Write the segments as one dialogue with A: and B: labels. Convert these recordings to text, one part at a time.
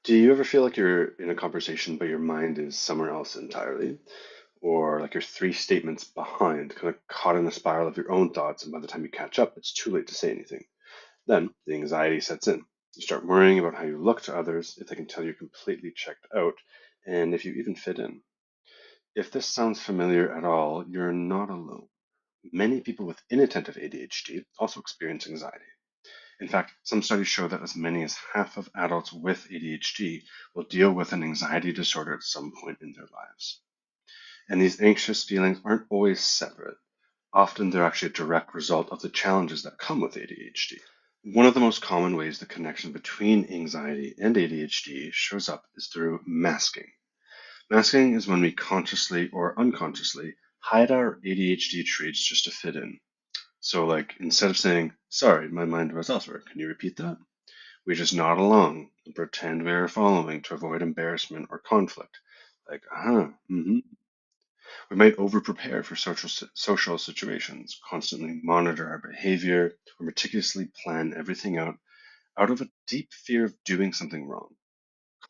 A: Do you ever feel like you're in a conversation, but your mind is somewhere else entirely? Or like you're three statements behind, kind of caught in a spiral of your own thoughts, and by the time you catch up, it's too late to say anything? Then the anxiety sets in. You start worrying about how you look to others, if they can tell you're completely checked out, and if you even fit in. If this sounds familiar at all, you're not alone. Many people with inattentive ADHD also experience anxiety. In fact, some studies show that as many as half of adults with ADHD will deal with an anxiety disorder at some point in their lives. And these anxious feelings aren't always separate. Often they're actually a direct result of the challenges that come with ADHD. One of the most common ways the connection between anxiety and ADHD shows up is through masking. Masking is when we consciously or unconsciously hide our ADHD traits just to fit in. So, like, instead of saying, sorry, my mind was elsewhere, can you repeat that? We just nod along and pretend we are following to avoid embarrassment or conflict. Like, mm-hmm. We might over-prepare for social situations, constantly monitor our behavior, or meticulously plan everything out of a deep fear of doing something wrong,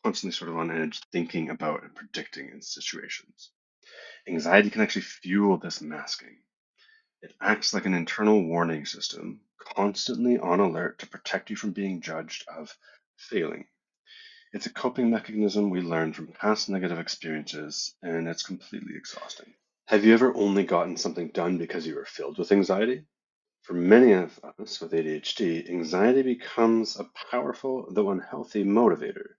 A: constantly sort of on edge thinking about and predicting in situations. Anxiety can actually fuel this masking. It acts like an internal warning system, constantly on alert to protect you from being judged of failing. It's a coping mechanism we learn from past negative experiences, and it's completely exhausting. Have you ever only gotten something done because you were filled with anxiety? For many of us with ADHD, anxiety becomes a powerful, though unhealthy, motivator.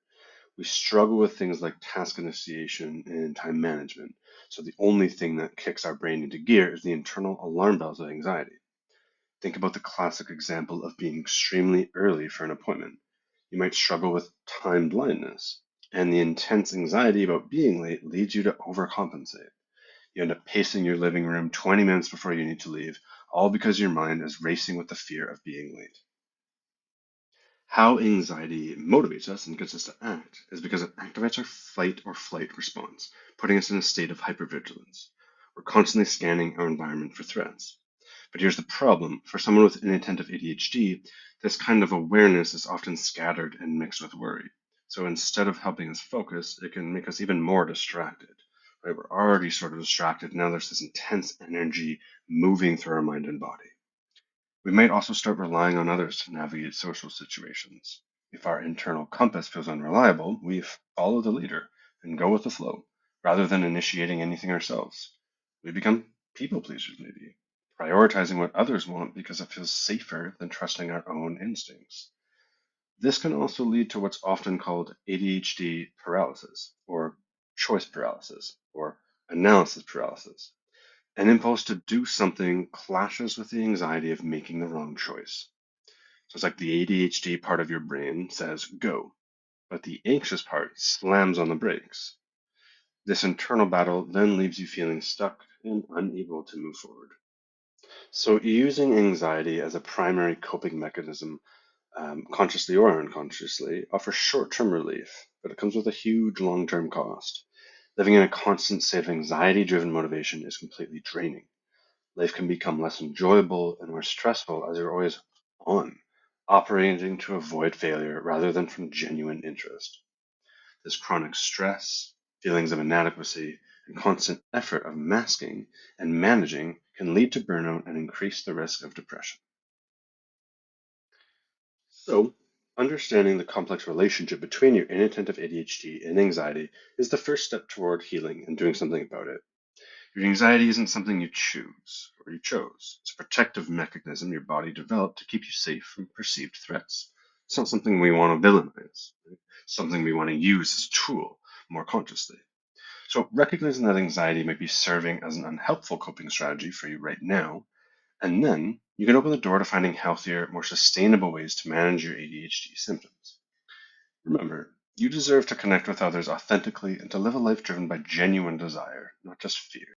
A: We struggle with things like task initiation and time management, so the only thing that kicks our brain into gear is the internal alarm bells of anxiety. Think about the classic example of being extremely early for an appointment. You might struggle with time blindness, and the intense anxiety about being late leads you to overcompensate. You end up pacing your living room 20 minutes before you need to leave, all because your mind is racing with the fear of being late. How anxiety motivates us and gets us to act is because it activates our fight or flight response, putting us in a state of hypervigilance. We're constantly scanning our environment for threats. But here's the problem. For someone with inattentive ADHD, this kind of awareness is often scattered and mixed with worry. So instead of helping us focus, it can make us even more distracted. Right? We're already sort of distracted. Now there's this intense energy moving through our mind and body. We might also start relying on others to navigate social situations. If our internal compass feels unreliable, we follow the leader and go with the flow rather than initiating anything ourselves. We become people pleasers, maybe, prioritizing what others want because it feels safer than trusting our own instincts. This can also lead to what's often called ADHD paralysis, or choice paralysis, or analysis paralysis. An impulse to do something clashes with the anxiety of making the wrong choice. So it's like the ADHD part of your brain says go, but the anxious part slams on the brakes. This internal battle then leaves you feeling stuck and unable to move forward. So, using anxiety as a primary coping mechanism, consciously or unconsciously, offers short term relief, but it comes with a huge long term cost. Living in a constant state of anxiety driven motivation is completely draining. Life can become less enjoyable and more stressful as you're always on, operating to avoid failure rather than from genuine interest. This chronic stress, feelings of inadequacy, and constant effort of masking and managing can lead to burnout and increase the risk of depression. So, understanding the complex relationship between your inattentive ADHD and anxiety is the first step toward healing and doing something about it. Your anxiety isn't something you choose or you chose. It's a protective mechanism your body developed to keep you safe from perceived threats. It's not something we want to villainize, right? Something we want to use as a tool more consciously. So, recognizing that anxiety might be serving as an unhelpful coping strategy for you right now, and then you can open the door to finding healthier, more sustainable ways to manage your ADHD symptoms. Remember, you deserve to connect with others authentically and to live a life driven by genuine desire, not just fear.